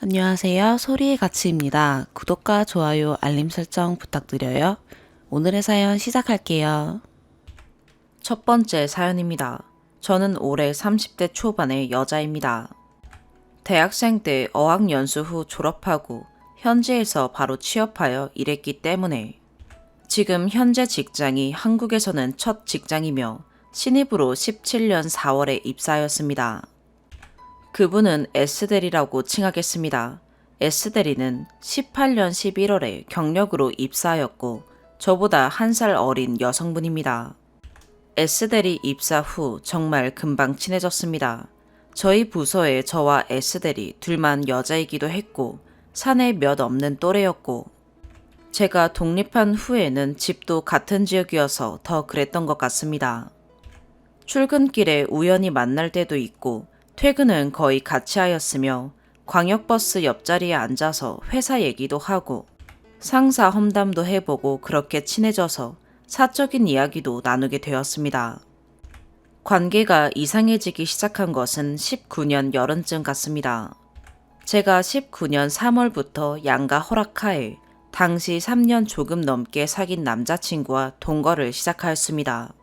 안녕하세요. 소리의 가치입니다. 구독과 좋아요, 알림 설정 부탁드려요. 오늘의 사연 시작할게요. 첫 번째 사연입니다. 저는 올해 30대 초반의 여자입니다. 대학생 때 어학연수 후 졸업하고 현지에서 바로 취업하여 일했기 때문에 지금 현재 직장이 한국에서는 첫 직장이며 신입으로 17년 4월에 입사하였습니다. 그분은 S대리라고 칭하겠습니다. S대리는 18년 11월에 경력으로 입사하였고 저보다 한 살 어린 여성분입니다. S대리 입사 후 정말 금방 친해졌습니다. 저희 부서에 저와 S대리 둘만 여자이기도 했고 사내 몇 없는 또래였고 제가 독립한 후에는 집도 같은 지역이어서 더 그랬던 것 같습니다. 출근길에 우연히 만날 때도 있고 퇴근은 거의 같이 하였으며 광역버스 옆자리에 앉아서 회사 얘기도 하고 상사 험담도 해보고 그렇게 친해져서 사적인 이야기도 나누게 되었습니다. 관계가 이상해지기 시작한 것은 19년 여름쯤 같습니다. 제가 19년 3월부터 양가 허락하에 당시 3년 조금 넘게 사귄 남자친구와 동거를 시작하였습니다.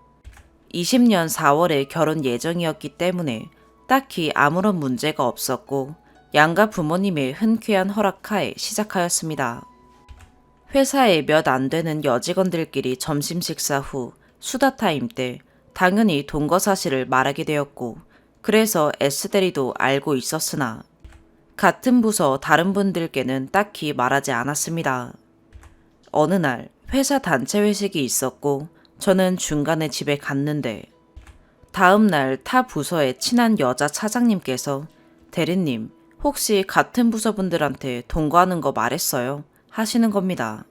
20년 4월에 결혼 예정이었기 때문에 딱히 아무런 문제가 없었고 양가 부모님의 흔쾌한 허락하에 시작하였습니다. 회사에 몇 안 되는 여직원들끼리 점심 식사 후 수다 타임 때 당연히 동거 사실을 말하게 되었고 그래서 S대리도 알고 있었으나 같은 부서 다른 분들께는 딱히 말하지 않았습니다. 어느 날 회사 단체 회식이 있었고 저는 중간에 집에 갔는데 다음 날 타 부서의 친한 여자 차장님께서 대리님, 혹시 같은 부서분들한테 동거하는 거 말했어요? 하시는 겁니다.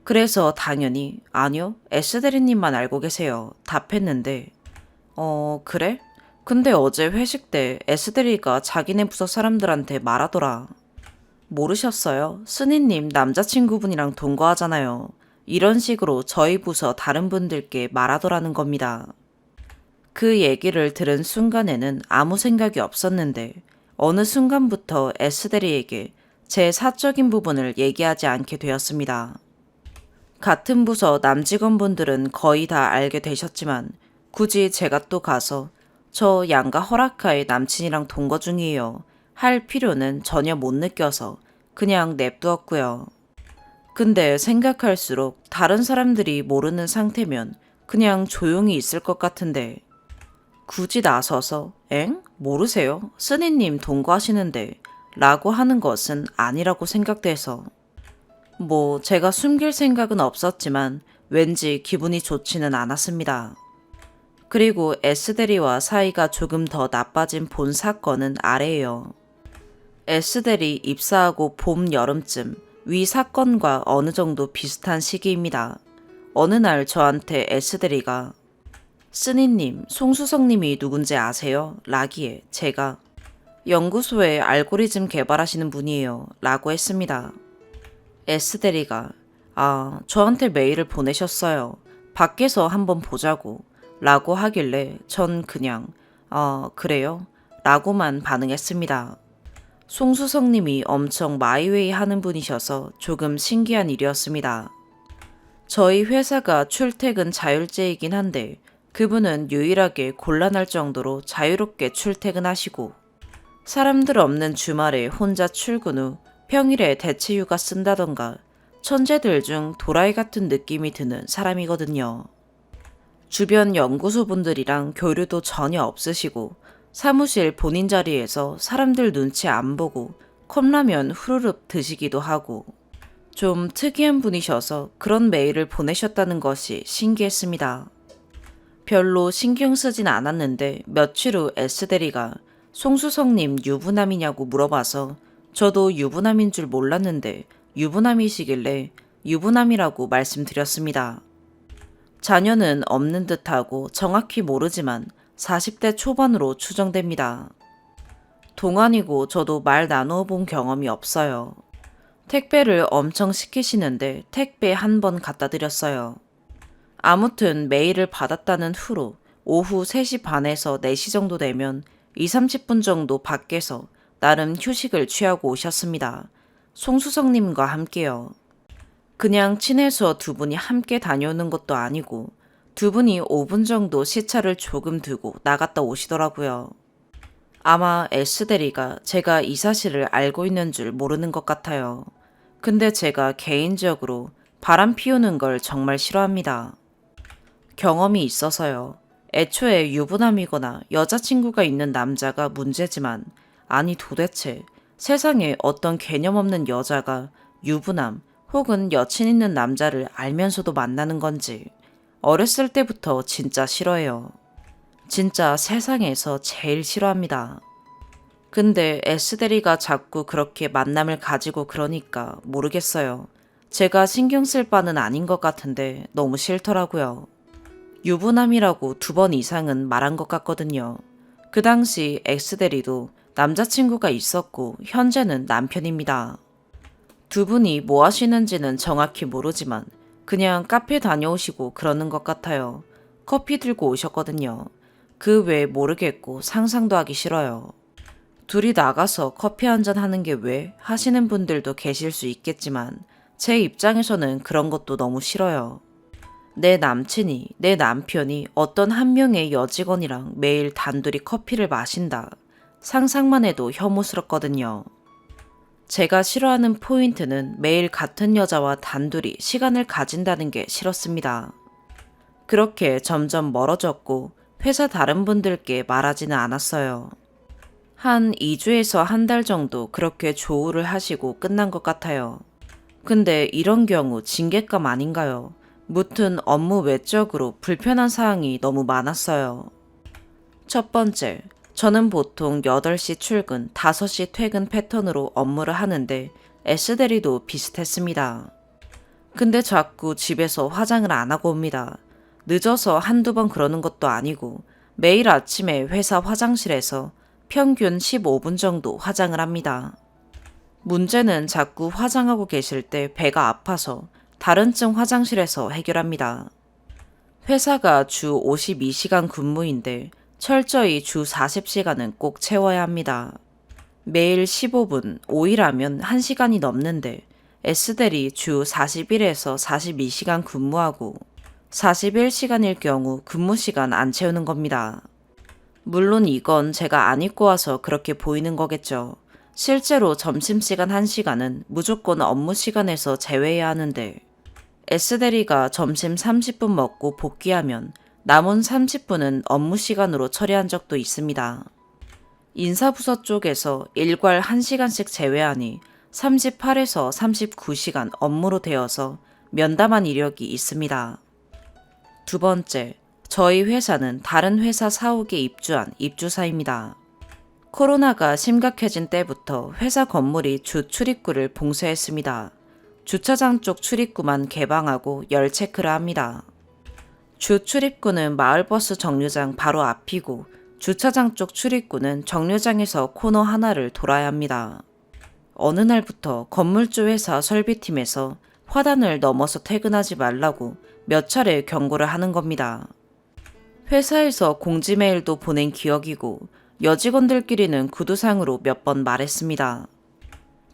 그래서 당연히 아니요, S대리님만 알고 계세요. 답했는데 그래? 근데 어제 회식 때 S대리가 자기네 부서 사람들한테 말하더라. 모르셨어요? 스니님 남자친구분이랑 동거하잖아요. 이런 식으로 저희 부서 다른 분들께 말하더라는 겁니다. 그 얘기를 들은 순간에는 아무 생각이 없었는데 어느 순간부터 S대리에게 제 사적인 부분을 얘기하지 않게 되었습니다. 같은 부서 남직원분들은 거의 다 알게 되셨지만 굳이 제가 또 가서 저 양가 허락하에 남친이랑 동거 중이에요 할 필요는 전혀 못 느껴서 그냥 냅두었고요. 근데 생각할수록 다른 사람들이 모르는 상태면 그냥 조용히 있을 것 같은데 굳이 나서서 엥? 모르세요? 스니님 동거하시는데 라고 하는 것은 아니라고 생각돼서 뭐 제가 숨길 생각은 없었지만 왠지 기분이 좋지는 않았습니다. 그리고 S대리와 사이가 조금 더 나빠진 본 사건은 아래예요. S대리 입사하고 봄 여름쯤 위 사건과 어느 정도 비슷한 시기입니다. 어느 날 저한테 S대리가 스니님, 송수성님이 누군지 아세요? 라기에 제가 연구소에 알고리즘 개발하시는 분이에요. 라고 했습니다. S대리가 저한테 메일을 보내셨어요. 밖에서 한번 보자고. 라고 하길래 전 그냥 그래요? 라고만 반응했습니다. 송수성님이 엄청 마이웨이 하는 분이셔서 조금 신기한 일이었습니다. 저희 회사가 출퇴근 자율제이긴 한데 그분은 유일하게 곤란할 정도로 자유롭게 출퇴근하시고 사람들 없는 주말에 혼자 출근 후 평일에 대체 휴가 쓴다던가 천재들 중 도라이 같은 느낌이 드는 사람이거든요. 주변 연구소 분들이랑 교류도 전혀 없으시고 사무실 본인 자리에서 사람들 눈치 안 보고 컵라면 후루룩 드시기도 하고 좀 특이한 분이셔서 그런 메일을 보내셨다는 것이 신기했습니다. 별로 신경 쓰진 않았는데 며칠 후 S대리가 송수성님 유부남이냐고 물어봐서 저도 유부남인 줄 몰랐는데 유부남이시길래 유부남이라고 말씀드렸습니다. 자녀는 없는 듯하고 정확히 모르지만 40대 초반으로 추정됩니다. 동안이고 저도 말 나누어 본 경험이 없어요. 택배를 엄청 시키시는데 택배 한 번 갖다 드렸어요. 아무튼 메일을 받았다는 후로 오후 3시 반에서 4시 정도 되면 2, 30분 정도 밖에서 나름 휴식을 취하고 오셨습니다. 송수성님과 함께요. 그냥 친해서 두 분이 함께 다녀오는 것도 아니고 두 분이 5분 정도 시차를 조금 두고 나갔다 오시더라고요. 아마 S대리가 제가 이 사실을 알고 있는 줄 모르는 것 같아요. 근데 제가 개인적으로 바람 피우는 걸 정말 싫어합니다. 경험이 있어서요. 애초에 유부남이거나 여자친구가 있는 남자가 문제지만, 아니 도대체 세상에 어떤 개념 없는 여자가 유부남 혹은 여친 있는 남자를 알면서도 만나는 건지 어렸을 때부터 진짜 싫어해요. 진짜 세상에서 제일 싫어합니다. 근데 S대리가 자꾸 그렇게 만남을 가지고 그러니까 모르겠어요. 제가 신경 쓸 바는 아닌 것 같은데 너무 싫더라고요. 유부남이라고 2번 이상은 말한 것 같거든요. 그 당시 X대리도 남자친구가 있었고 현재는 남편입니다. 두 분이 뭐 하시는지는 정확히 모르지만 그냥 카페 다녀오시고 그러는 것 같아요. 커피 들고 오셨거든요. 그 외에 모르겠고 상상도 하기 싫어요. 둘이 나가서 커피 한잔 하는 게 왜 하시는 분들도 계실 수 있겠지만 제 입장에서는 그런 것도 너무 싫어요. 내 남친이, 내 남편이 어떤 한 명의 여직원이랑 매일 단둘이 커피를 마신다. 상상만 해도 혐오스럽거든요. 제가 싫어하는 포인트는 매일 같은 여자와 단둘이 시간을 가진다는 게 싫었습니다. 그렇게 점점 멀어졌고 회사 다른 분들께 말하지는 않았어요. 한 2주에서 한 달 정도 그렇게 조우를 하시고 끝난 것 같아요. 근데 이런 경우 징계감 아닌가요? 무튼 업무 외적으로 불편한 사항이 너무 많았어요. 첫 번째, 저는 보통 8시 출근, 5시 퇴근 패턴으로 업무를 하는데 S대리도 비슷했습니다. 근데 자꾸 집에서 화장을 안 하고 옵니다. 늦어서 한두 번 그러는 것도 아니고 매일 아침에 회사 화장실에서 평균 15분 정도 화장을 합니다. 문제는 자꾸 화장하고 계실 때 배가 아파서 다른 층 화장실에서 해결합니다. 회사가 주 52시간 근무인데 철저히 주 40시간은 꼭 채워야 합니다. 매일 15분, 5일 하면 1시간이 넘는데 S대리 주 41에서 42시간 근무하고 41시간일 경우 근무 시간 안 채우는 겁니다. 물론 이건 제가 안 입고 와서 그렇게 보이는 거겠죠. 실제로 점심시간 1시간은 무조건 업무 시간에서 제외해야 하는데 S대리가 점심 30분 먹고 복귀하면 남은 30분은 업무 시간으로 처리한 적도 있습니다. 인사부서 쪽에서 일괄 1시간씩 제외하니 38에서 39시간 업무로 되어서 면담한 이력이 있습니다. 두 번째, 저희 회사는 다른 회사 사옥에 입주한 입주사입니다. 코로나가 심각해진 때부터 회사 건물이 주 출입구를 봉쇄했습니다. 주차장 쪽 출입구만 개방하고 열 체크를 합니다. 주 출입구는 마을버스 정류장 바로 앞이고 주차장 쪽 출입구는 정류장에서 코너 하나를 돌아야 합니다. 어느 날부터 건물주 회사 설비팀에서 화단을 넘어서 퇴근하지 말라고 몇 차례 경고를 하는 겁니다. 회사에서 공지 메일도 보낸 기억이고 여직원들끼리는 구두상으로 몇 번 말했습니다.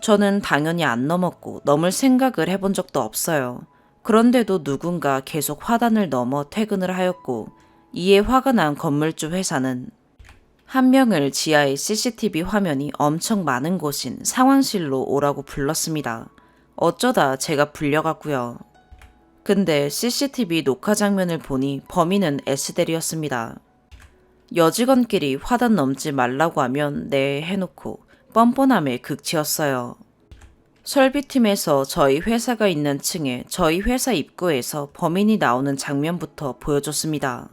저는 당연히 안 넘었고 넘을 생각을 해본 적도 없어요. 그런데도 누군가 계속 화단을 넘어 퇴근을 하였고 이에 화가 난 건물주 회사는 한 명을 지하의 CCTV 화면이 엄청 많은 곳인 상황실로 오라고 불렀습니다. 어쩌다 제가 불려갔고요. 근데 CCTV 녹화 장면을 보니 범인은 S대리였습니다. 여직원끼리 화단 넘지 말라고 하면 네 해놓고 뻔뻔함에 극치였어요. 설비팀에서 저희 회사가 있는 층에 저희 회사 입구에서 범인이 나오는 장면부터 보여줬습니다.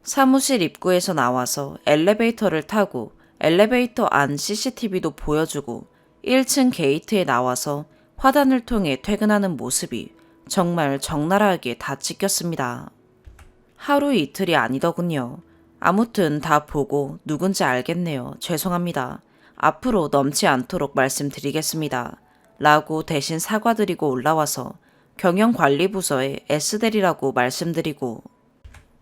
사무실 입구에서 나와서 엘리베이터를 타고 엘리베이터 안 CCTV도 보여주고 1층 게이트에 나와서 화단을 통해 퇴근하는 모습이 정말 적나라하게 다 찍혔습니다. 하루 이틀이 아니더군요. 아무튼 다 보고 누군지 알겠네요. 죄송합니다. 앞으로 넘지 않도록 말씀드리겠습니다. 라고 대신 사과드리고 올라와서 경영관리부서에 S대리라고 말씀드리고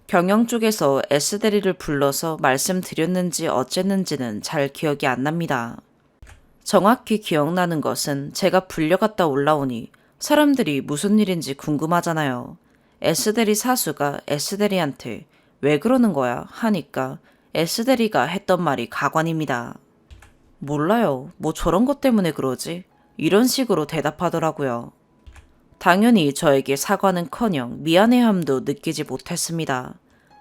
경영 쪽에서 S대리를 불러서 말씀드렸는지 어쨌는지는 잘 기억이 안 납니다. 정확히 기억나는 것은 제가 불려갔다 올라오니 사람들이 무슨 일인지 궁금하잖아요. S대리 사수가 S대리한테 왜 그러는 거야 하니까 S대리가 했던 말이 가관입니다. 몰라요. 뭐 저런 것 때문에 그러지? 이런 식으로 대답하더라고요. 당연히 저에게 사과는커녕 미안해함도 느끼지 못했습니다.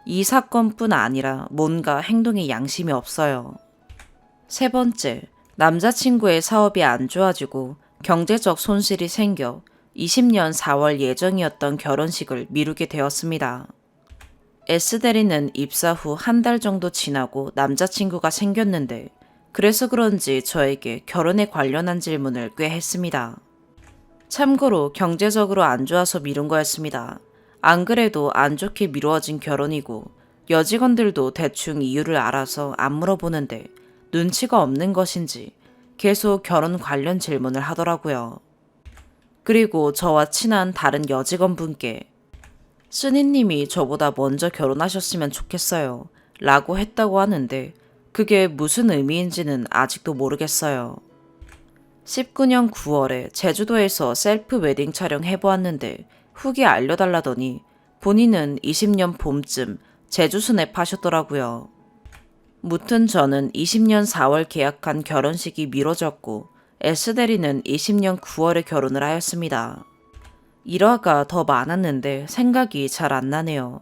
이 사건뿐 아니라 뭔가 행동에 양심이 없어요. 세 번째, 남자친구의 사업이 안 좋아지고 경제적 손실이 생겨 20년 4월 예정이었던 결혼식을 미루게 되었습니다. S대리는 입사 후 한 달 정도 지나고 남자친구가 생겼는데 그래서 그런지 저에게 결혼에 관련한 질문을 꽤 했습니다. 참고로 경제적으로 안 좋아서 미룬 거였습니다. 안 그래도 안 좋게 미루어진 결혼이고 여직원들도 대충 이유를 알아서 안 물어보는데 눈치가 없는 것인지 계속 결혼 관련 질문을 하더라고요. 그리고 저와 친한 다른 여직원분께 쓰니님이 저보다 먼저 결혼하셨으면 좋겠어요 라고 했다고 하는데 그게 무슨 의미인지는 아직도 모르겠어요. 19년 9월에 제주도에서 셀프 웨딩 촬영 해보았는데 후기 알려달라더니 본인은 20년 봄쯤 제주 스냅 하셨더라고요. 무튼 저는 20년 4월 계약한 결혼식이 미뤄졌고 S대리는 20년 9월에 결혼을 하였습니다. 일화가 더 많았는데 생각이 잘 안 나네요.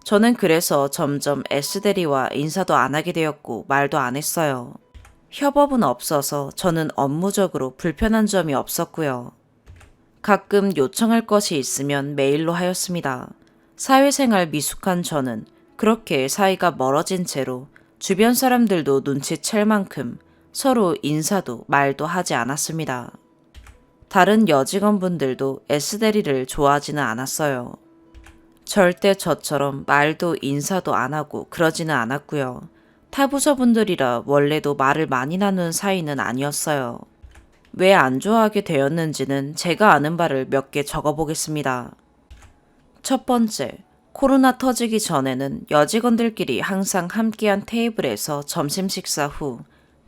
저는 그래서 점점 S대리와 인사도 안 하게 되었고 말도 안 했어요. 협업은 없어서 저는 업무적으로 불편한 점이 없었고요. 가끔 요청할 것이 있으면 메일로 하였습니다. 사회생활 미숙한 저는 그렇게 사이가 멀어진 채로 주변 사람들도 눈치챌 만큼 서로 인사도 말도 하지 않았습니다. 다른 여직원분들도 S대리를 좋아하지는 않았어요. 절대 저처럼 말도 인사도 안 하고 그러지는 않았고요. 타부서분들이라 원래도 말을 많이 나누는 사이는 아니었어요. 왜 안 좋아하게 되었는지는 제가 아는 바를 몇 개 적어보겠습니다. 첫 번째, 코로나 터지기 전에는 여직원들끼리 항상 함께한 테이블에서 점심 식사 후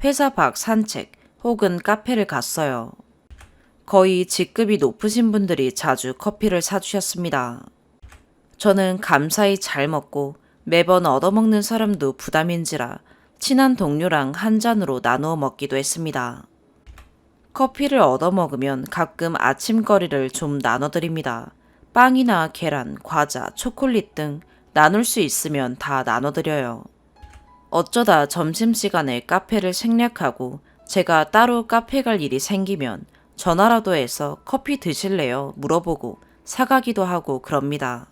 회사 밖 산책 혹은 카페를 갔어요. 거의 직급이 높으신 분들이 자주 커피를 사주셨습니다. 저는 감사히 잘 먹고 매번 얻어먹는 사람도 부담인지라 친한 동료랑 한 잔으로 나누어 먹기도 했습니다. 커피를 얻어먹으면 가끔 아침거리를 좀 나눠드립니다. 빵이나 계란, 과자, 초콜릿 등 나눌 수 있으면 다 나눠드려요. 어쩌다 점심시간에 카페를 생략하고 제가 따로 카페 갈 일이 생기면 전화라도 해서 커피 드실래요? 물어보고 사가기도 하고 그럽니다.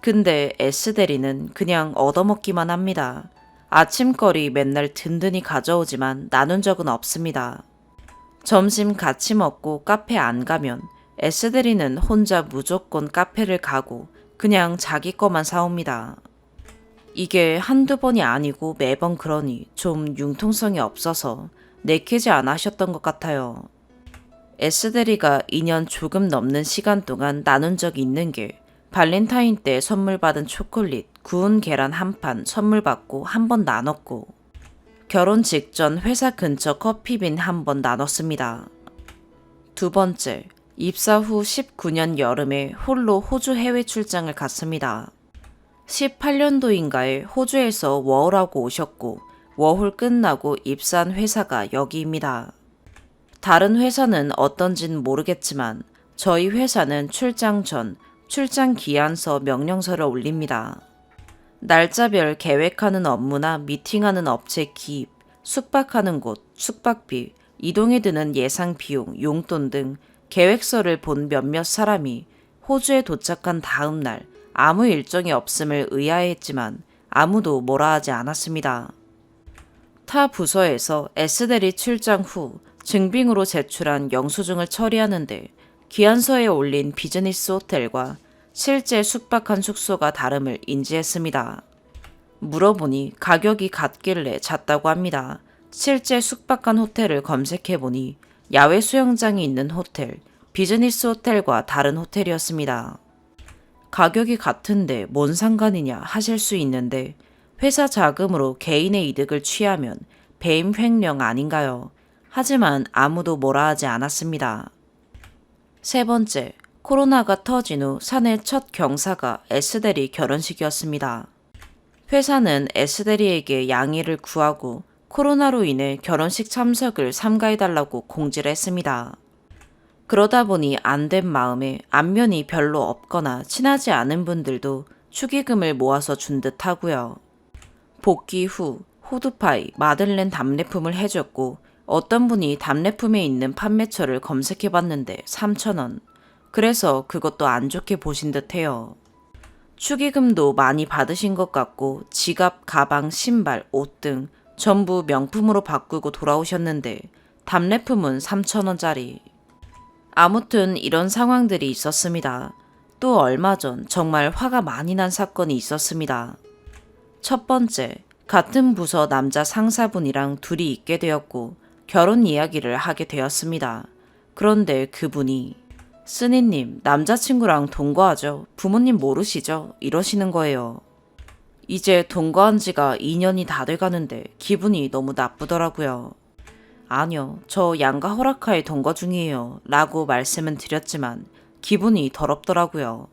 근데 S대리는 그냥 얻어먹기만 합니다. 아침거리 맨날 든든히 가져오지만 나눈 적은 없습니다. 점심 같이 먹고 카페 안 가면 S대리는 혼자 무조건 카페를 가고 그냥 자기 거만 사옵니다. 이게 한두 번이 아니고 매번 그러니 좀 융통성이 없어서 내키지 않아 하셨던 것 같아요. S대리가 2년 조금 넘는 시간 동안 나눈 적이 있는 게 발렌타인 때 선물 받은 초콜릿, 구운 계란 한 판 선물 받고 한 번 나눴고 결혼 직전 회사 근처 커피빈 한 번 나눴습니다. 두 번째, 입사 후 19년 여름에 홀로 호주 해외 출장을 갔습니다. 18년도인가에 호주에서 워홀하고 오셨고 워홀 끝나고 입사한 회사가 여기입니다. 다른 회사는 어떤진 모르겠지만 저희 회사는 출장 전 출장 기한서 명령서를 올립니다. 날짜별 계획하는 업무나 미팅하는 업체 기입, 숙박하는 곳, 숙박비, 이동에 드는 예상 비용, 용돈 등 계획서를 본 몇몇 사람이 호주에 도착한 다음 날 아무 일정이 없음을 의아해했지만 아무도 뭐라 하지 않았습니다. 타 부서에서 S대리 출장 후 증빙으로 제출한 영수증을 처리하는데 기한서에 올린 비즈니스 호텔과 실제 숙박한 숙소가 다름을 인지했습니다. 물어보니 가격이 같길래 잤다고 합니다. 실제 숙박한 호텔을 검색해보니 야외 수영장이 있는 호텔, 비즈니스 호텔과 다른 호텔이었습니다. 가격이 같은데 뭔 상관이냐 하실 수 있는데 회사 자금으로 개인의 이득을 취하면 배임 횡령 아닌가요? 하지만 아무도 뭐라 하지 않았습니다. 세 번째, 코로나가 터진 후 사내 첫 경사가 S대리 결혼식이었습니다. 회사는 S대리에게 양해를 구하고 코로나로 인해 결혼식 참석을 삼가해달라고 공지를 했습니다. 그러다 보니 안 된 마음에 안면이 별로 없거나 친하지 않은 분들도 축의금을 모아서 준 듯 하고요. 복귀 후 호두파이, 마들렌 답례품을 해줬고 어떤 분이 답례품에 있는 판매처를 검색해봤는데 3,000원. 그래서 그것도 안 좋게 보신 듯해요. 축의금도 많이 받으신 것 같고 지갑, 가방, 신발, 옷 등 전부 명품으로 바꾸고 돌아오셨는데 답례품은 3,000원짜리. 아무튼 이런 상황들이 있었습니다. 또 얼마 전 정말 화가 많이 난 사건이 있었습니다. 첫 번째, 같은 부서 남자 상사분이랑 둘이 있게 되었고 결혼 이야기를 하게 되었습니다. 그런데 그분이 스니님, 남자친구랑 동거하죠? 부모님 모르시죠? 이러시는 거예요. 이제 동거한 지가 2년이 다 돼가는데 기분이 너무 나쁘더라고요. 아니요, 저 양가 허락하에 동거 중이에요. 라고 말씀은 드렸지만 기분이 더럽더라고요.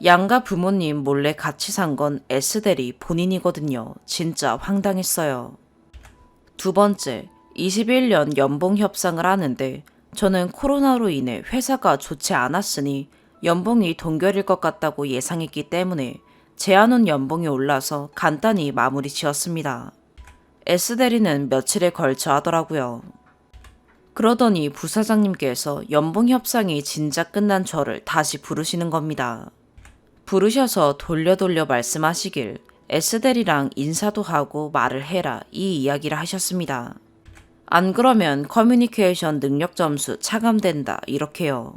양가 부모님 몰래 같이 산 건 S대리 본인이거든요. 진짜 황당했어요. 두 번째, 21년 연봉 협상을 하는데 저는 코로나로 인해 회사가 좋지 않았으니 연봉이 동결일 것 같다고 예상했기 때문에 제안원 연봉이 올라서 간단히 마무리 지었습니다. S대리는 며칠에 걸쳐 하더라고요. 그러더니 부사장님께서 연봉 협상이 진작 끝난 저를 다시 부르시는 겁니다. 부르셔서 돌려 말씀하시길 S대리랑 인사도 하고 말을 해라 이 이야기를 하셨습니다. 안 그러면 커뮤니케이션 능력 점수 차감된다 이렇게요.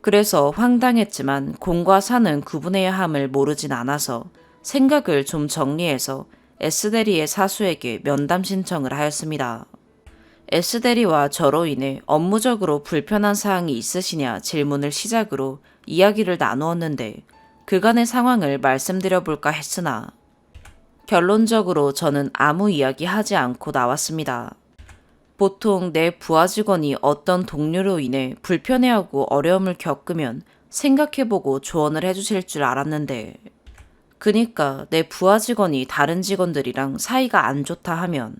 그래서 황당했지만 공과 사는 구분해야 함을 모르진 않아서 생각을 좀 정리해서 S대리의 사수에게 면담 신청을 하였습니다. S대리와 저로 인해 업무적으로 불편한 사항이 있으시냐 질문을 시작으로 이야기를 나누었는데 그간의 상황을 말씀드려볼까 했으나 결론적으로 저는 아무 이야기 하지 않고 나왔습니다. 보통 내 부하 직원이 어떤 동료로 인해 불편해하고 어려움을 겪으면 생각해보고 조언을 해주실 줄 알았는데 그니까 내 부하 직원이 다른 직원들이랑 사이가 안 좋다 하면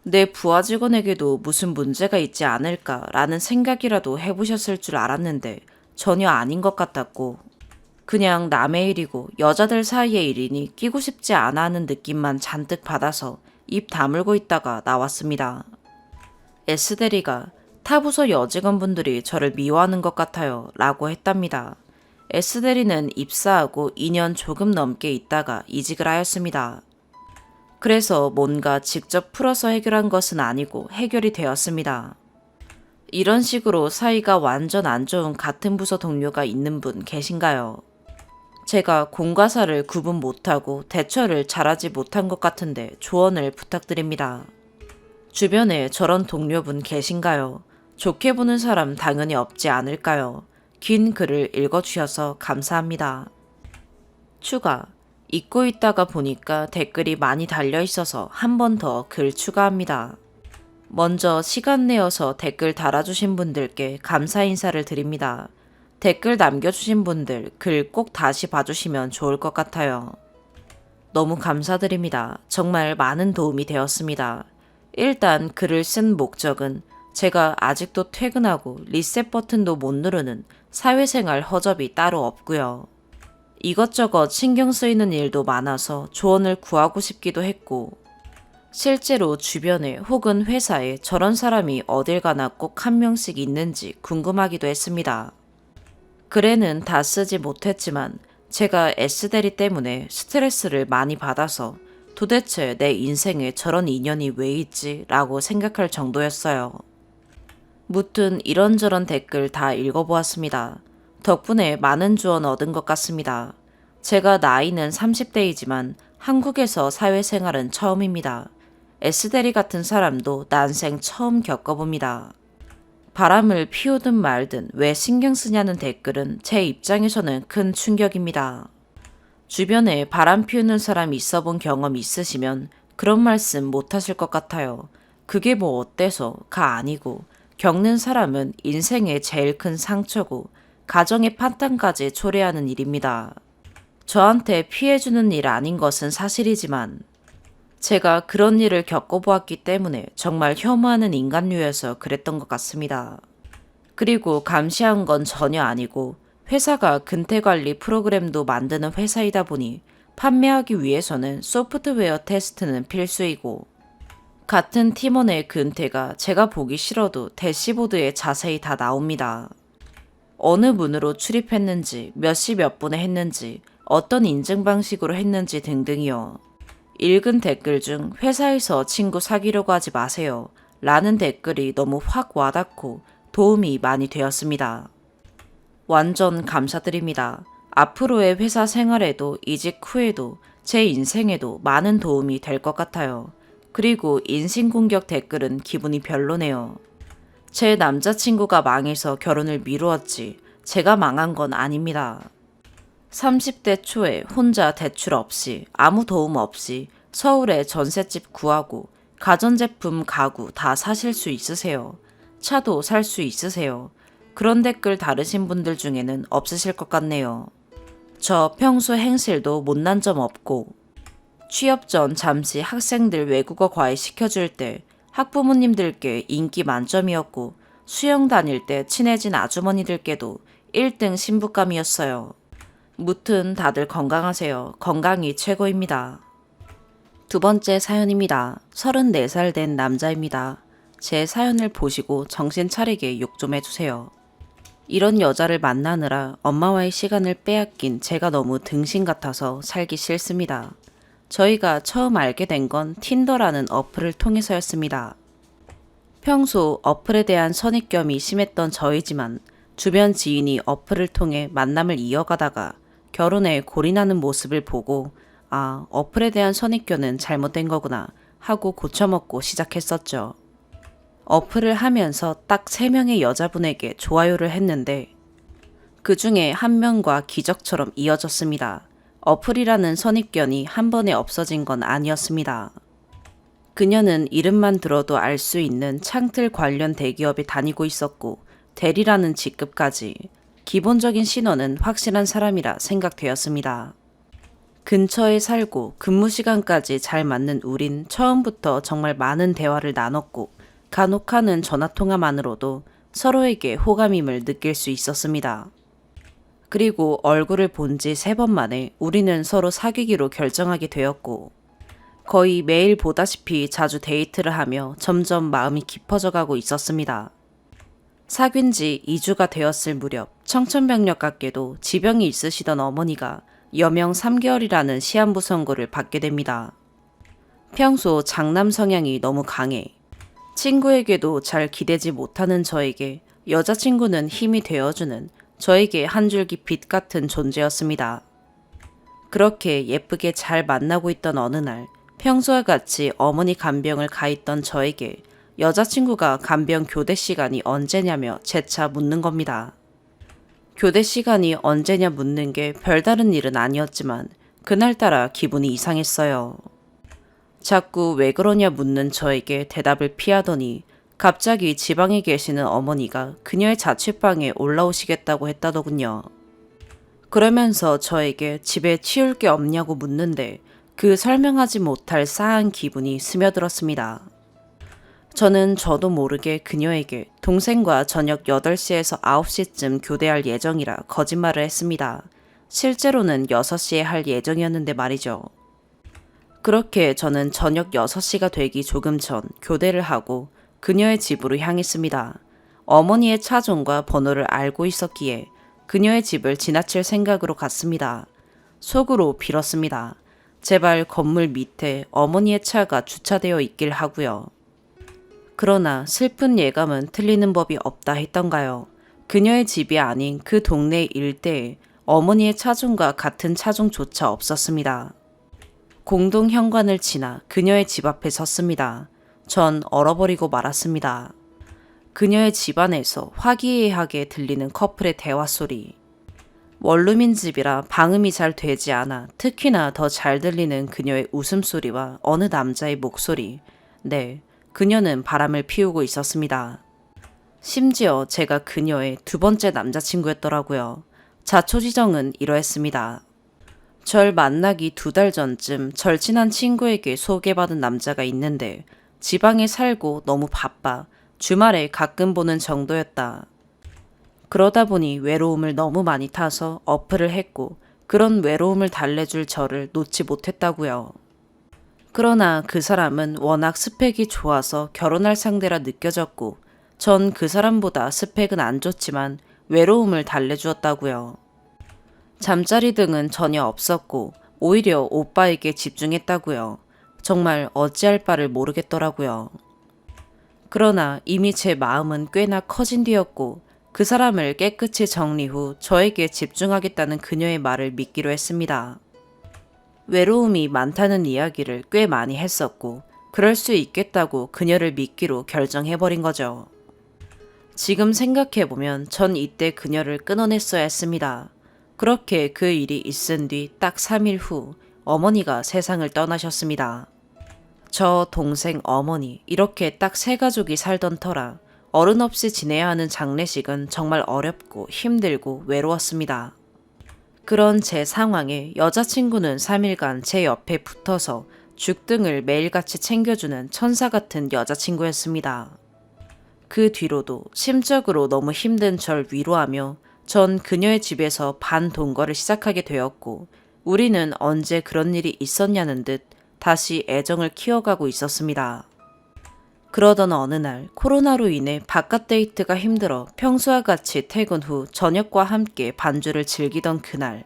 내 부하 직원에게도 무슨 문제가 있지 않을까라는 생각이라도 해보셨을 줄 알았는데 전혀 아닌 것 같았고 그냥 남의 일이고 여자들 사이의 일이니 끼고 싶지 않아 하는 느낌만 잔뜩 받아서 입 다물고 있다가 나왔습니다. S대리가 타부서 여직원분들이 저를 미워하는 것 같아요 라고 했답니다. S대리는 입사하고 2년 조금 넘게 있다가 이직을 하였습니다. 그래서 뭔가 직접 풀어서 해결한 것은 아니고 해결이 되었습니다. 이런 식으로 사이가 완전 안 좋은 같은 부서 동료가 있는 분 계신가요? 제가 공과 사를 구분 못하고 대처를 잘하지 못한 것 같은데 조언을 부탁드립니다. 주변에 저런 동료분 계신가요? 좋게 보는 사람 당연히 없지 않을까요? 긴 글을 읽어주셔서 감사합니다. 추가. 읽고 있다가 보니까 댓글이 많이 달려 있어서 한 번 더 글 추가합니다. 먼저 시간 내어서 댓글 달아주신 분들께 감사 인사를 드립니다. 댓글 남겨주신 분들 글 꼭 다시 봐주시면 좋을 것 같아요. 너무 감사드립니다. 정말 많은 도움이 되었습니다. 일단 글을 쓴 목적은 제가 아직도 퇴근하고 리셋 버튼도 못 누르는 사회생활 허접이 따로 없고요. 이것저것 신경 쓰이는 일도 많아서 조언을 구하고 싶기도 했고 실제로 주변에 혹은 회사에 저런 사람이 어딜 가나 꼭 한 명씩 있는지 궁금하기도 했습니다. 글에는 다 쓰지 못했지만 제가 S대리 때문에 스트레스를 많이 받아서 도대체 내 인생에 저런 인연이 왜 있지? 라고 생각할 정도였어요. 무튼 이런저런 댓글 다 읽어보았습니다. 덕분에 많은 조언 얻은 것 같습니다. 제가 나이는 30대이지만 한국에서 사회생활은 처음입니다. S대리 같은 사람도 난생 처음 겪어봅니다. 바람을 피우든 말든 왜 신경 쓰냐는 댓글은 제 입장에서는 큰 충격입니다. 주변에 바람 피우는 사람 있어 본 경험 있으시면 그런 말씀 못 하실 것 같아요. 그게 뭐 어때서가 아니고 겪는 사람은 인생의 제일 큰 상처고 가정의 파탄까지 초래하는 일입니다. 저한테 피해주는 일 아닌 것은 사실이지만 제가 그런 일을 겪어보았기 때문에 정말 혐오하는 인간류여서 그랬던 것 같습니다. 그리고 감시한 건 전혀 아니고 회사가 근태관리 프로그램도 만드는 회사이다 보니 판매하기 위해서는 소프트웨어 테스트는 필수이고 같은 팀원의 근태가 제가 보기 싫어도 대시보드에 자세히 다 나옵니다. 어느 문으로 출입했는지, 몇 시 몇 분에 했는지, 어떤 인증 방식으로 했는지 등등이요. 읽은 댓글 중 회사에서 친구 사귀려고 하지 마세요 라는 댓글이 너무 확 와닿고 도움이 많이 되었습니다. 완전 감사드립니다. 앞으로의 회사 생활에도 이직 후에도 제 인생에도 많은 도움이 될 것 같아요. 그리고 인신공격 댓글은 기분이 별로네요. 제 남자친구가 망해서 결혼을 미루었지 제가 망한 건 아닙니다. 30대 초에 혼자 대출 없이 아무 도움 없이 서울에 전셋집 구하고 가전제품 가구 다 사실 수 있으세요. 차도 살 수 있으세요. 그런 댓글 다르신 분들 중에는 없으실 것 같네요. 저 평소 행실도 못난 점 없고 취업 전 잠시 학생들 외국어 과외 시켜줄 때 학부모님들께 인기 만점이었고 수영 다닐 때 친해진 아주머니들께도 1등 신부감이었어요. 무튼 다들 건강하세요. 건강이 최고입니다. 두 번째 사연입니다. 34살 된 남자입니다. 제 사연을 보시고 정신 차리게 욕 좀 해주세요. 이런 여자를 만나느라 엄마와의 시간을 빼앗긴 제가 너무 등신 같아서 살기 싫습니다. 저희가 처음 알게 된 건 틴더라는 어플을 통해서였습니다. 평소 어플에 대한 선입견이 심했던 저이지만 주변 지인이 어플을 통해 만남을 이어가다가 결혼에 골인하는 모습을 보고 아, 어플에 대한 선입견은 잘못된 거구나 하고 고쳐먹고 시작했었죠. 어플을 하면서 딱 3명의 여자분에게 좋아요를 했는데 그 중에 한 명과 기적처럼 이어졌습니다. 어플이라는 선입견이 한 번에 없어진 건 아니었습니다. 그녀는 이름만 들어도 알 수 있는 창틀 관련 대기업에 다니고 있었고 대리라는 직급까지 기본적인 신원은 확실한 사람이라 생각되었습니다. 근처에 살고 근무 시간까지 잘 맞는 우린 처음부터 정말 많은 대화를 나눴고 간혹 하는 전화통화만으로도 서로에게 호감임을 느낄 수 있었습니다. 그리고 얼굴을 본 지 3번 만에 우리는 서로 사귀기로 결정하게 되었고 거의 매일 보다시피 자주 데이트를 하며 점점 마음이 깊어져 가고 있었습니다. 사귄 지 2주가 되었을 무렵 청천벽력 같게도 지병이 있으시던 어머니가 여명 3개월이라는 시한부 선고를 받게 됩니다. 평소 장남 성향이 너무 강해 친구에게도 잘 기대지 못하는 저에게 여자친구는 힘이 되어주는 저에게 한 줄기 빛 같은 존재였습니다. 그렇게 예쁘게 잘 만나고 있던 어느 날 평소와 같이 어머니 간병을 가 있던 저에게 여자친구가 간병 교대 시간이 언제냐며 재차 묻는 겁니다. 교대 시간이 언제냐 묻는 게 별다른 일은 아니었지만 그날따라 기분이 이상했어요. 자꾸 왜 그러냐 묻는 저에게 대답을 피하더니 갑자기 지방에 계시는 어머니가 그녀의 자취방에 올라오시겠다고 했다더군요. 그러면서 저에게 집에 치울 게 없냐고 묻는데 그 설명하지 못할 싸한 기분이 스며들었습니다. 저는 저도 모르게 그녀에게 동생과 저녁 8시에서 9시쯤 교대할 예정이라 거짓말을 했습니다. 실제로는 6시에 할 예정이었는데 말이죠. 그렇게 저는 저녁 6시가 되기 조금 전 교대를 하고 그녀의 집으로 향했습니다. 어머니의 차종과 번호를 알고 있었기에 그녀의 집을 지나칠 생각으로 갔습니다. 속으로 빌었습니다. 제발 건물 밑에 어머니의 차가 주차되어 있길 하고요. 그러나 슬픈 예감은 틀리는 법이 없다 했던가요. 그녀의 집이 아닌 그 동네 일대에 어머니의 차종과 같은 차종조차 없었습니다. 공동 현관을 지나 그녀의 집 앞에 섰습니다. 전 얼어버리고 말았습니다. 그녀의 집 안에서 화기애애하게 들리는 커플의 대화 소리. 원룸인 집이라 방음이 잘 되지 않아 특히나 더 잘 들리는 그녀의 웃음소리와 어느 남자의 목소리. 네, 그녀는 바람을 피우고 있었습니다. 심지어 제가 그녀의 두 번째 남자친구였더라고요. 자초지정은 이러했습니다. 절 만나기 2달 전쯤 절친한 친구에게 소개받은 남자가 있는데 지방에 살고 너무 바빠 주말에 가끔 보는 정도였다. 그러다 보니 외로움을 너무 많이 타서 어플을 했고 그런 외로움을 달래줄 저를 놓지 못했다고요. 그러나 그 사람은 워낙 스펙이 좋아서 결혼할 상대라 느껴졌고 전 그 사람보다 스펙은 안 좋지만 외로움을 달래주었다고요. 잠자리 등은 전혀 없었고 오히려 오빠에게 집중했다고요. 정말 어찌할 바를 모르겠더라고요. 그러나 이미 제 마음은 꽤나 커진 뒤였고 그 사람을 깨끗이 정리 후 저에게 집중하겠다는 그녀의 말을 믿기로 했습니다. 외로움이 많다는 이야기를 꽤 많이 했었고 그럴 수 있겠다고 그녀를 믿기로 결정해버린 거죠. 지금 생각해보면 전 이때 그녀를 끊어냈어야 했습니다. 그렇게 그 일이 있은 뒤 딱 3일 후 어머니가 세상을 떠나셨습니다. 저, 동생, 어머니 이렇게 딱 3가족이 살던 터라 어른 없이 지내야 하는 장례식은 정말 어렵고 힘들고 외로웠습니다. 그런 제 상황에 여자친구는 3일간 제 옆에 붙어서 죽 등을 매일같이 챙겨주는 천사 같은 여자친구였습니다. 그 뒤로도 심적으로 너무 힘든 절 위로하며 전 그녀의 집에서 반동거를 시작하게 되었고 우리는 언제 그런 일이 있었냐는 듯 다시 애정을 키워가고 있었습니다. 그러던 어느 날 코로나로 인해 바깥 데이트가 힘들어 평소와 같이 퇴근 후 저녁과 함께 반주를 즐기던 그날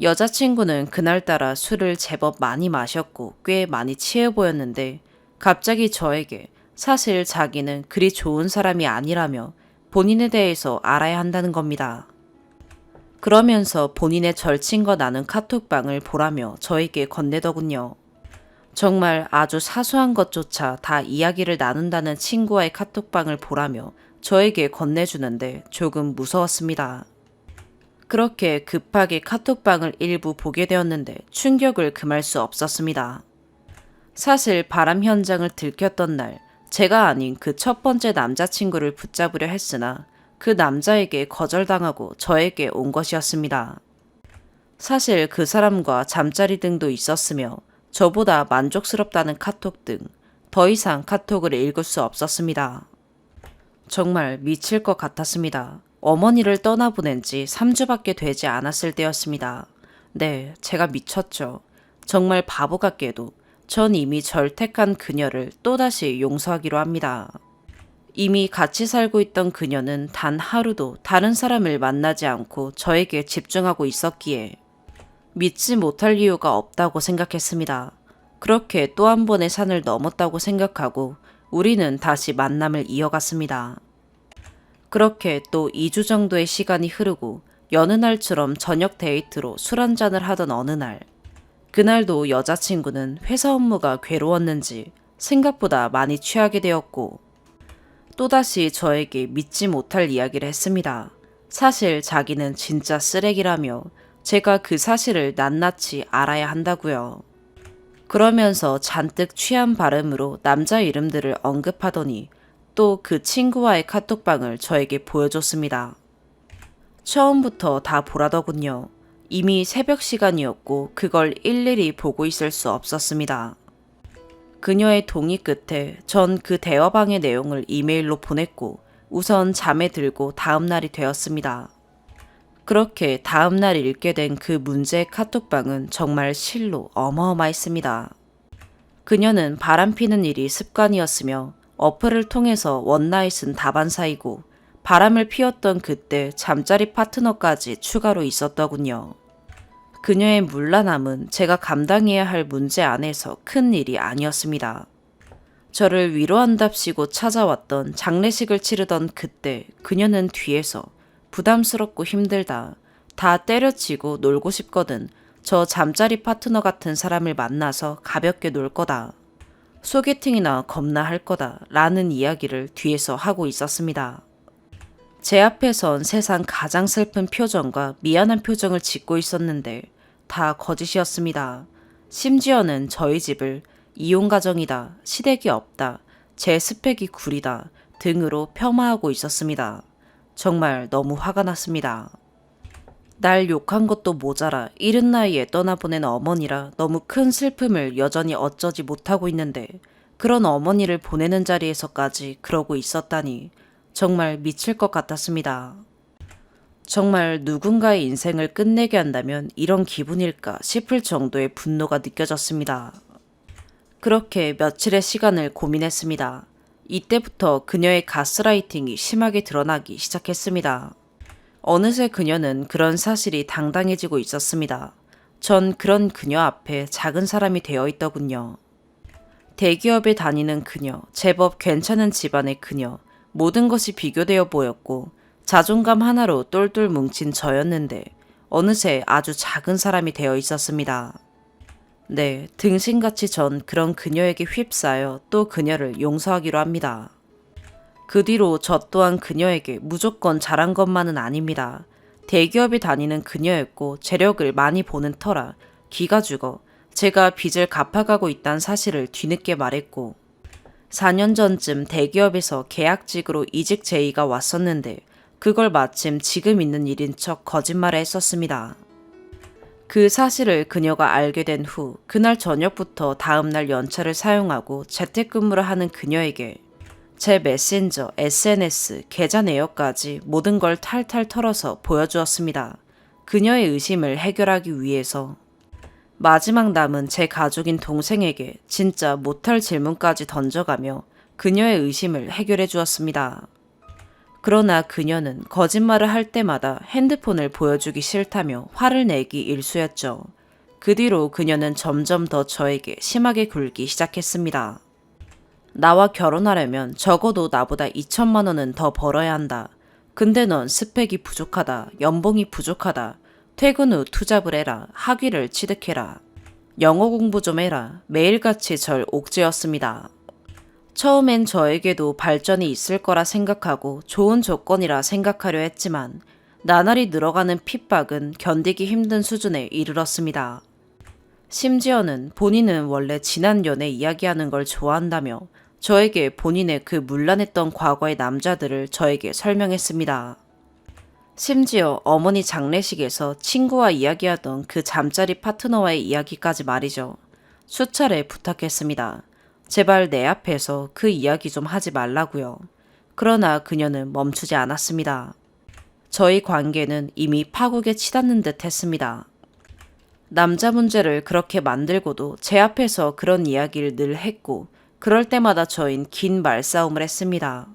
여자친구는 그날따라 술을 제법 많이 마셨고 꽤 많이 취해 보였는데 갑자기 저에게 사실 자기는 그리 좋은 사람이 아니라며 본인에 대해서 알아야 한다는 겁니다. 그러면서 본인의 절친과 나눈 카톡방을 보라며 저에게 건네더군요. 정말 아주 사소한 것조차 다 이야기를 나눈다는 친구와의 카톡방을 보라며 저에게 건네주는데 조금 무서웠습니다. 그렇게 급하게 카톡방을 일부 보게 되었는데 충격을 금할 수 없었습니다. 사실 바람 현장을 들켰던 날 제가 아닌 그 첫 번째 남자친구를 붙잡으려 했으나 그 남자에게 거절당하고 저에게 온 것이었습니다. 사실 그 사람과 잠자리 등도 있었으며 저보다 만족스럽다는 카톡 등 더 이상 카톡을 읽을 수 없었습니다. 정말 미칠 것 같았습니다. 어머니를 떠나보낸 지 3주밖에 되지 않았을 때였습니다. 네, 제가 미쳤죠. 정말 바보 같게도 전 이미 절택한 그녀를 또다시 용서하기로 합니다. 이미 같이 살고 있던 그녀는 단 하루도 다른 사람을 만나지 않고 저에게 집중하고 있었기에 믿지 못할 이유가 없다고 생각했습니다. 그렇게 또 한 번의 산을 넘었다고 생각하고 우리는 다시 만남을 이어갔습니다. 그렇게 또 2주 정도의 시간이 흐르고 여느 날처럼 저녁 데이트로 술 한잔을 하던 어느 날 그날도 여자친구는 회사 업무가 괴로웠는지 생각보다 많이 취하게 되었고 또다시 저에게 믿지 못할 이야기를 했습니다. 사실 자기는 진짜 쓰레기라며 제가 그 사실을 낱낱이 알아야 한다고요. 그러면서 잔뜩 취한 발음으로 남자 이름들을 언급하더니 또 그 친구와의 카톡방을 저에게 보여줬습니다. 처음부터 다 보라더군요. 이미 새벽 시간이었고 그걸 일일이 보고 있을 수 없었습니다. 그녀의 동의 끝에 전 그 대화방의 내용을 이메일로 보냈고 우선 잠에 들고 다음 날이 되었습니다. 그렇게 다음 날 읽게 된 그 문제의 카톡방은 정말 실로 어마어마했습니다. 그녀는 바람피는 일이 습관이었으며 어플을 통해서 원나잇은 다반사이고 바람을 피웠던 그때 잠자리 파트너까지 추가로 있었더군요. 그녀의 문란함은 제가 감당해야 할 문제 안에서 큰 일이 아니었습니다. 저를 위로한답시고 찾아왔던 장례식을 치르던 그때 그녀는 뒤에서 부담스럽고 힘들다. 다 때려치고 놀고 싶거든. 저 잠자리 파트너 같은 사람을 만나서 가볍게 놀 거다. 소개팅이나 겁나 할 거다. 라는 이야기를 뒤에서 하고 있었습니다. 제 앞에선 세상 가장 슬픈 표정과 미안한 표정을 짓고 있었는데 다 거짓이었습니다. 심지어는 저희 집을 이혼가정이다, 시댁이 없다, 제 스펙이 구리다 등으로 폄하하고 있었습니다. 정말 너무 화가 났습니다. 날 욕한 것도 모자라 이른 나이에 떠나보낸 어머니라 너무 큰 슬픔을 여전히 어쩌지 못하고 있는데 그런 어머니를 보내는 자리에서까지 그러고 있었다니 정말 미칠 것 같았습니다. 정말 누군가의 인생을 끝내게 한다면 이런 기분일까 싶을 정도의 분노가 느껴졌습니다. 그렇게 며칠의 시간을 고민했습니다. 이때부터 그녀의 가스라이팅이 심하게 드러나기 시작했습니다. 어느새 그녀는 그런 사실이 당당해지고 있었습니다. 전 그런 그녀 앞에 작은 사람이 되어 있더군요. 대기업에 다니는 그녀, 제법 괜찮은 집안의 그녀, 모든 것이 비교되어 보였고 자존감 하나로 똘똘 뭉친 저였는데 어느새 아주 작은 사람이 되어 있었습니다. 네, 등신같이 전 그런 그녀에게 휩싸여 또 그녀를 용서하기로 합니다. 그 뒤로 저 또한 그녀에게 무조건 잘한 것만은 아닙니다. 대기업에 다니는 그녀였고 재력을 많이 보는 터라 기가 죽어 제가 빚을 갚아가고 있다는 사실을 뒤늦게 말했고 4년 전쯤 대기업에서 계약직으로 이직 제의가 왔었는데 그걸 마침 지금 있는 일인 척 거짓말을 했었습니다. 그 사실을 그녀가 알게 된 후 그날 저녁부터 다음날 연차를 사용하고 재택근무를 하는 그녀에게 제 메신저, SNS, 계좌 내역까지 모든 걸 탈탈 털어서 보여주었습니다. 그녀의 의심을 해결하기 위해서 마지막 남은 제 가족인 동생에게 진짜 못할 질문까지 던져가며 그녀의 의심을 해결해 주었습니다. 그러나 그녀는 거짓말을 할 때마다 핸드폰을 보여주기 싫다며 화를 내기 일쑤였죠. 그 뒤로 그녀는 점점 더 저에게 심하게 굴기 시작했습니다. 나와 결혼하려면 적어도 나보다 2천만 원은 더 벌어야 한다. 근데 넌 스펙이 부족하다. 연봉이 부족하다. 퇴근 후 투잡을 해라. 학위를 취득해라. 영어 공부 좀 해라. 매일같이 절 옥죄었습니다. 처음엔 저에게도 발전이 있을 거라 생각하고 좋은 조건이라 생각하려 했지만 나날이 늘어가는 핍박은 견디기 힘든 수준에 이르렀습니다. 심지어는 본인은 원래 지난 연애 이야기하는 걸 좋아한다며 저에게 본인의 그 문란했던 과거의 남자들을 저에게 설명했습니다. 심지어 어머니 장례식에서 친구와 이야기하던 그 잠자리 파트너와의 이야기까지 말이죠. 수차례 부탁했습니다. 제발 내 앞에서 그 이야기 좀 하지 말라고요. 그러나 그녀는 멈추지 않았습니다. 저희 관계는 이미 파국에 치닫는 듯 했습니다. 남자 문제를 그렇게 만들고도 제 앞에서 그런 이야기를 늘 했고 그럴 때마다 저흰 긴 말싸움을 했습니다.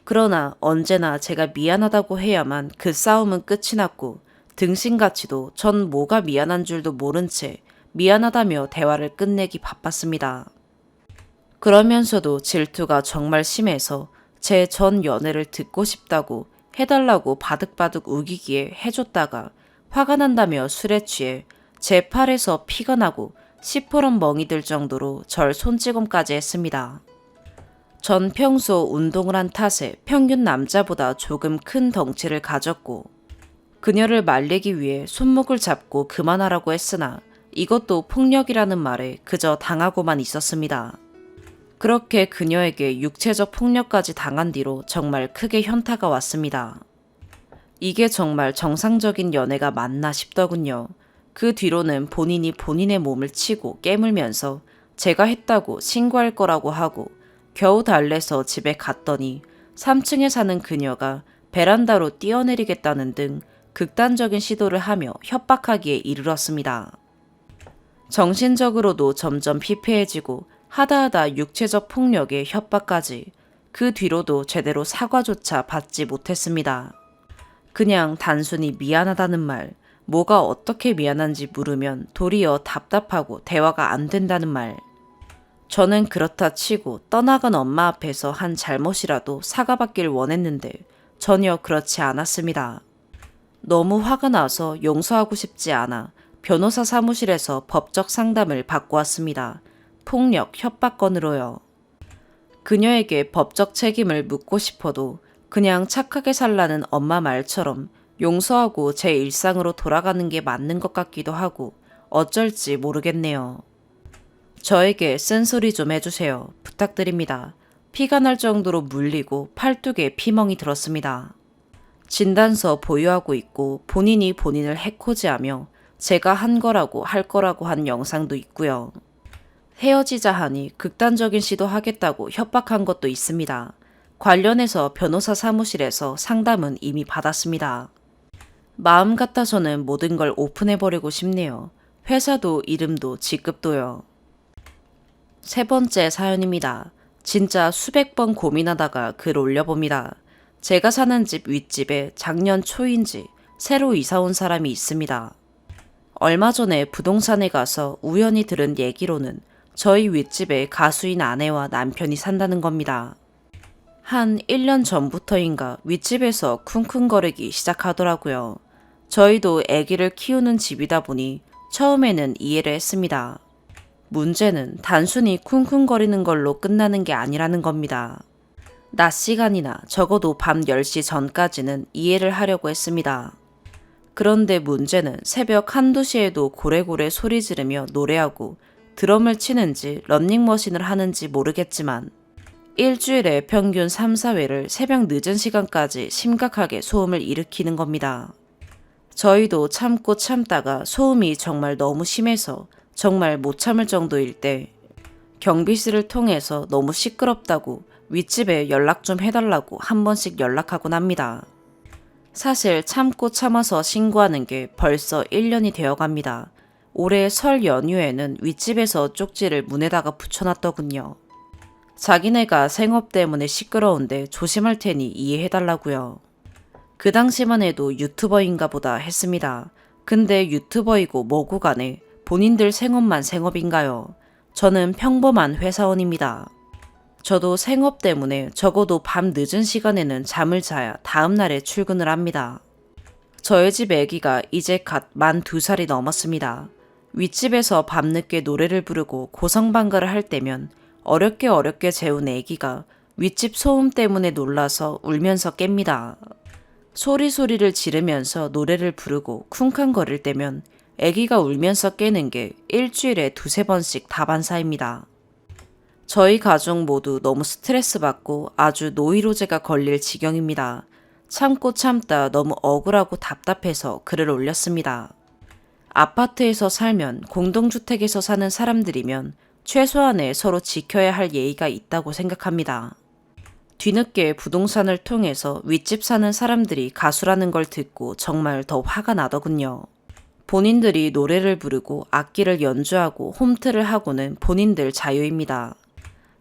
그러나 언제나 제가 미안하다고 해야만 그 싸움은 끝이 났고 등신같이도 전 뭐가 미안한 줄도 모른 채 미안하다며 대화를 끝내기 바빴습니다. 그러면서도 질투가 정말 심해서 제 전 연애를 듣고 싶다고 해달라고 바득바득 우기기에 해줬다가 화가 난다며 술에 취해 제 팔에서 피가 나고 시퍼런 멍이 들 정도로 절 손찌검까지 했습니다. 전 평소 운동을 한 탓에 평균 남자보다 조금 큰 덩치를 가졌고 그녀를 말리기 위해 손목을 잡고 그만하라고 했으나 이것도 폭력이라는 말에 그저 당하고만 있었습니다. 그렇게 그녀에게 육체적 폭력까지 당한 뒤로 정말 크게 현타가 왔습니다. 이게 정말 정상적인 연애가 맞나 싶더군요. 그 뒤로는 본인이 본인의 몸을 치고 깨물면서 제가 했다고 신고할 거라고 하고 겨우 달래서 집에 갔더니 3층에 사는 그녀가 베란다로 뛰어내리겠다는 등 극단적인 시도를 하며 협박하기에 이르렀습니다. 정신적으로도 점점 피폐해지고 하다하다 육체적 폭력에 협박까지 그 뒤로도 제대로 사과조차 받지 못했습니다. 그냥 단순히 미안하다는 말, 뭐가 어떻게 미안한지 물으면 도리어 답답하고 대화가 안 된다는 말. 저는 그렇다 치고 떠나간 엄마 앞에서 한 잘못이라도 사과받길 원했는데 전혀 그렇지 않았습니다. 너무 화가 나서 용서하고 싶지 않아 변호사 사무실에서 법적 상담을 받고 왔습니다. 폭력, 협박건으로요. 그녀에게 법적 책임을 묻고 싶어도 그냥 착하게 살라는 엄마 말처럼 용서하고 제 일상으로 돌아가는 게 맞는 것 같기도 하고 어쩔지 모르겠네요. 저에게 쓴소리 좀 해주세요. 부탁드립니다. 피가 날 정도로 물리고 팔뚝에 피멍이 들었습니다. 진단서 보유하고 있고 본인이 본인을 해코지하며 제가 한 거라고 할 거라고 한 영상도 있고요. 헤어지자 하니 극단적인 시도하겠다고 협박한 것도 있습니다. 관련해서 변호사 사무실에서 상담은 이미 받았습니다. 마음 같아서는 모든 걸 오픈해버리고 싶네요. 회사도 이름도 직급도요. 세 번째 사연입니다. 진짜 수백 번 고민하다가 글 올려봅니다. 제가 사는 집 윗집에 작년 초인지 새로 이사 온 사람이 있습니다. 얼마 전에 부동산에 가서 우연히 들은 얘기로는 저희 윗집에 가수인 아내와 남편이 산다는 겁니다. 한 1년 전부터인가 윗집에서 쿵쿵거리기 시작하더라고요. 저희도 아기를 키우는 집이다 보니 처음에는 이해를 했습니다. 문제는 단순히 쿵쿵거리는 걸로 끝나는 게 아니라는 겁니다. 낮 시간이나 적어도 밤 10시 전까지는 이해를 하려고 했습니다. 그런데 문제는 새벽 1, 2시에도 고래고래 소리 지르며 노래하고 드럼을 치는지 런닝머신을 하는지 모르겠지만 일주일에 평균 3, 4회를 새벽 늦은 시간까지 심각하게 소음을 일으키는 겁니다. 저희도 참고 참다가 소음이 정말 너무 심해서 정말 못 참을 정도일 때 경비실을 통해서 너무 시끄럽다고 윗집에 연락 좀 해달라고 한 번씩 연락하곤 합니다. 사실 참고 참아서 신고하는 게 벌써 1년이 되어갑니다. 올해 설 연휴에는 윗집에서 쪽지를 문에다가 붙여놨더군요. 자기네가 생업 때문에 시끄러운데 조심할 테니 이해해달라고요. 그 당시만 해도 유튜버인가 보다 했습니다. 근데 유튜버이고 뭐고 간에 본인들 생업만 생업인가요? 저는 평범한 회사원입니다. 저도 생업 때문에 적어도 밤 늦은 시간에는 잠을 자야 다음날에 출근을 합니다. 저희 집 아기가 이제 갓 만 2살이 넘었습니다. 윗집에서 밤늦게 노래를 부르고 고성방가를 할 때면 어렵게 재운 아기가 윗집 소음 때문에 놀라서 울면서 깹니다. 소리를 지르면서 노래를 부르고 쿵쾅거릴 때면 아기가 울면서 깨는 게 일주일에 2~3번씩 다반사입니다. 저희 가족 모두 너무 스트레스 받고 아주 노이로제가 걸릴 지경입니다. 참고 참다 너무 억울하고 답답해서 글을 올렸습니다. 아파트에서 살면 공동주택에서 사는 사람들이면 최소한의 서로 지켜야 할 예의가 있다고 생각합니다. 뒤늦게 부동산을 통해서 윗집 사는 사람들이 가수라는 걸 듣고 정말 더 화가 나더군요. 본인들이 노래를 부르고 악기를 연주하고 홈트를 하고는 본인들 자유입니다.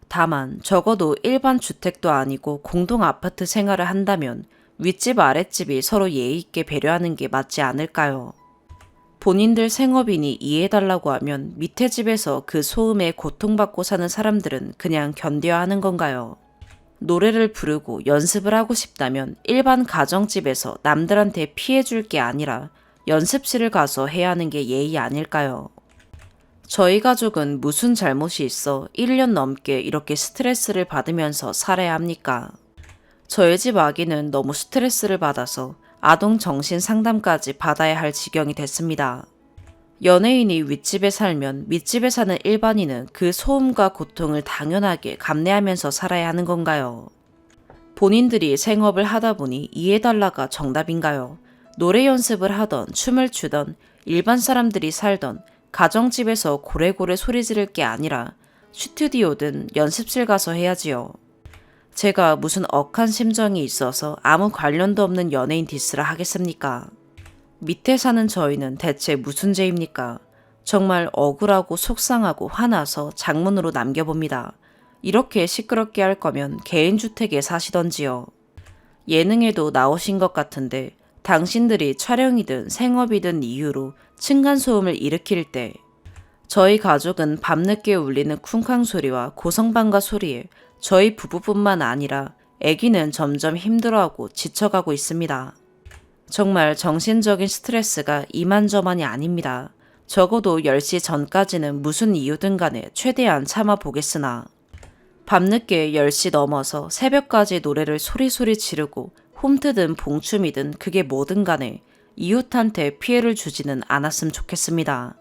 다만 적어도 일반 주택도 아니고 공동 아파트 생활을 한다면 윗집 아랫집이 서로 예의 있게 배려하는 게 맞지 않을까요? 본인들 생업이니 이해해달라고 하면 밑에 집에서 그 소음에 고통받고 사는 사람들은 그냥 견뎌야 하는 건가요? 노래를 부르고 연습을 하고 싶다면 일반 가정집에서 남들한테 피해 줄 게 아니라 연습실을 가서 해야 하는 게 예의 아닐까요? 저희 가족은 무슨 잘못이 있어 1년 넘게 이렇게 스트레스를 받으면서 살아야 합니까? 저희 집 아기는 너무 스트레스를 받아서 아동 정신 상담까지 받아야 할 지경이 됐습니다. 연예인이 윗집에 살면 밑집에 사는 일반인은 그 소음과 고통을 당연하게 감내하면서 살아야 하는 건가요? 본인들이 생업을 하다 보니 이해달라가 정답인가요? 노래 연습을 하던 춤을 추던 일반 사람들이 살던 가정집에서 고래고래 소리 지를 게 아니라 스튜디오든 연습실 가서 해야지요. 제가 무슨 억한 심정이 있어서 아무 관련도 없는 연예인 디스를 하겠습니까? 밑에 사는 저희는 대체 무슨 죄입니까? 정말 억울하고 속상하고 화나서 장문으로 남겨봅니다. 이렇게 시끄럽게 할 거면 개인주택에 사시던지요. 예능에도 나오신 것 같은데 당신들이 촬영이든 생업이든 이유로 층간소음을 일으킬 때 저희 가족은 밤늦게 울리는 쿵쾅 소리와 고성방가 소리에 저희 부부뿐만 아니라 아기는 점점 힘들어하고 지쳐가고 있습니다. 정말 정신적인 스트레스가 이만저만이 아닙니다. 적어도 10시 전까지는 무슨 이유든 간에 최대한 참아보겠으나 밤늦게 10시 넘어서 새벽까지 노래를 소리소리 지르고 홈트든 봉춤이든 그게 뭐든 간에 이웃한테 피해를 주지는 않았으면 좋겠습니다.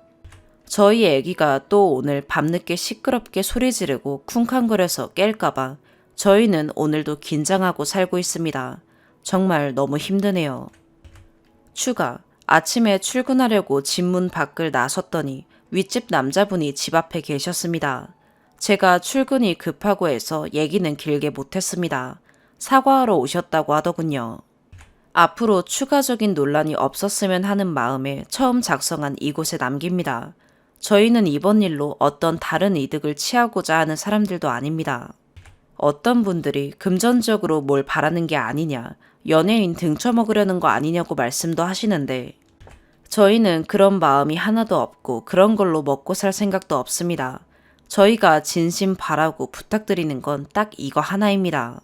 저희 아기가 또 오늘 밤늦게 시끄럽게 소리 지르고 쿵쾅거려서 깰까봐 저희는 오늘도 긴장하고 살고 있습니다. 정말 너무 힘드네요. 추가. 아침에 출근하려고 집 문 밖을 나섰더니 윗집 남자분이 집 앞에 계셨습니다. 제가 출근이 급하고 해서 얘기는 길게 못했습니다. 사과하러 오셨다고 하더군요. 앞으로 추가적인 논란이 없었으면 하는 마음에 처음 작성한 이곳에 남깁니다. 저희는 이번 일로 어떤 다른 이득을 취하고자 하는 사람들도 아닙니다. 어떤 분들이 금전적으로 뭘 바라는 게 아니냐, 연예인 등쳐먹으려는 거 아니냐고 말씀도 하시는데 저희는 그런 마음이 하나도 없고 그런 걸로 먹고 살 생각도 없습니다. 저희가 진심 바라고 부탁드리는 건 딱 이거 하나입니다.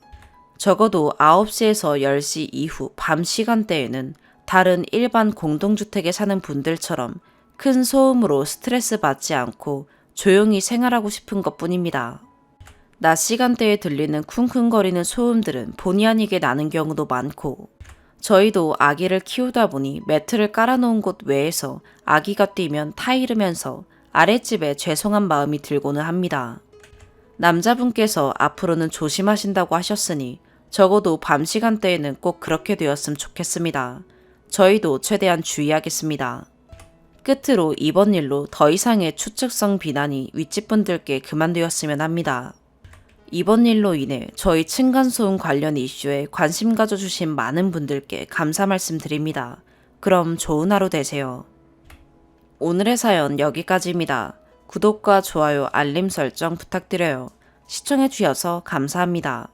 적어도 9시에서 10시 이후 밤 시간대에는 다른 일반 공동주택에 사는 분들처럼 큰 소음으로 스트레스 받지 않고 조용히 생활하고 싶은 것 뿐입니다. 낮 시간대에 들리는 쿵쿵거리는 소음들은 본의 아니게 나는 경우도 많고 저희도 아기를 키우다 보니 매트를 깔아놓은 곳 외에서 아기가 뛰면 타이르면서 아랫집에 죄송한 마음이 들고는 합니다. 남자분께서 앞으로는 조심하신다고 하셨으니 적어도 밤 시간대에는 꼭 그렇게 되었으면 좋겠습니다. 저희도 최대한 주의하겠습니다. 끝으로 이번 일로 더 이상의 추측성 비난이 윗집분들께 그만되었으면 합니다. 이번 일로 인해 저희 층간소음 관련 이슈에 관심 가져주신 많은 분들께 감사 말씀드립니다. 그럼 좋은 하루 되세요. 오늘의 사연 여기까지입니다. 구독과 좋아요, 알림 설정 부탁드려요. 시청해주셔서 감사합니다.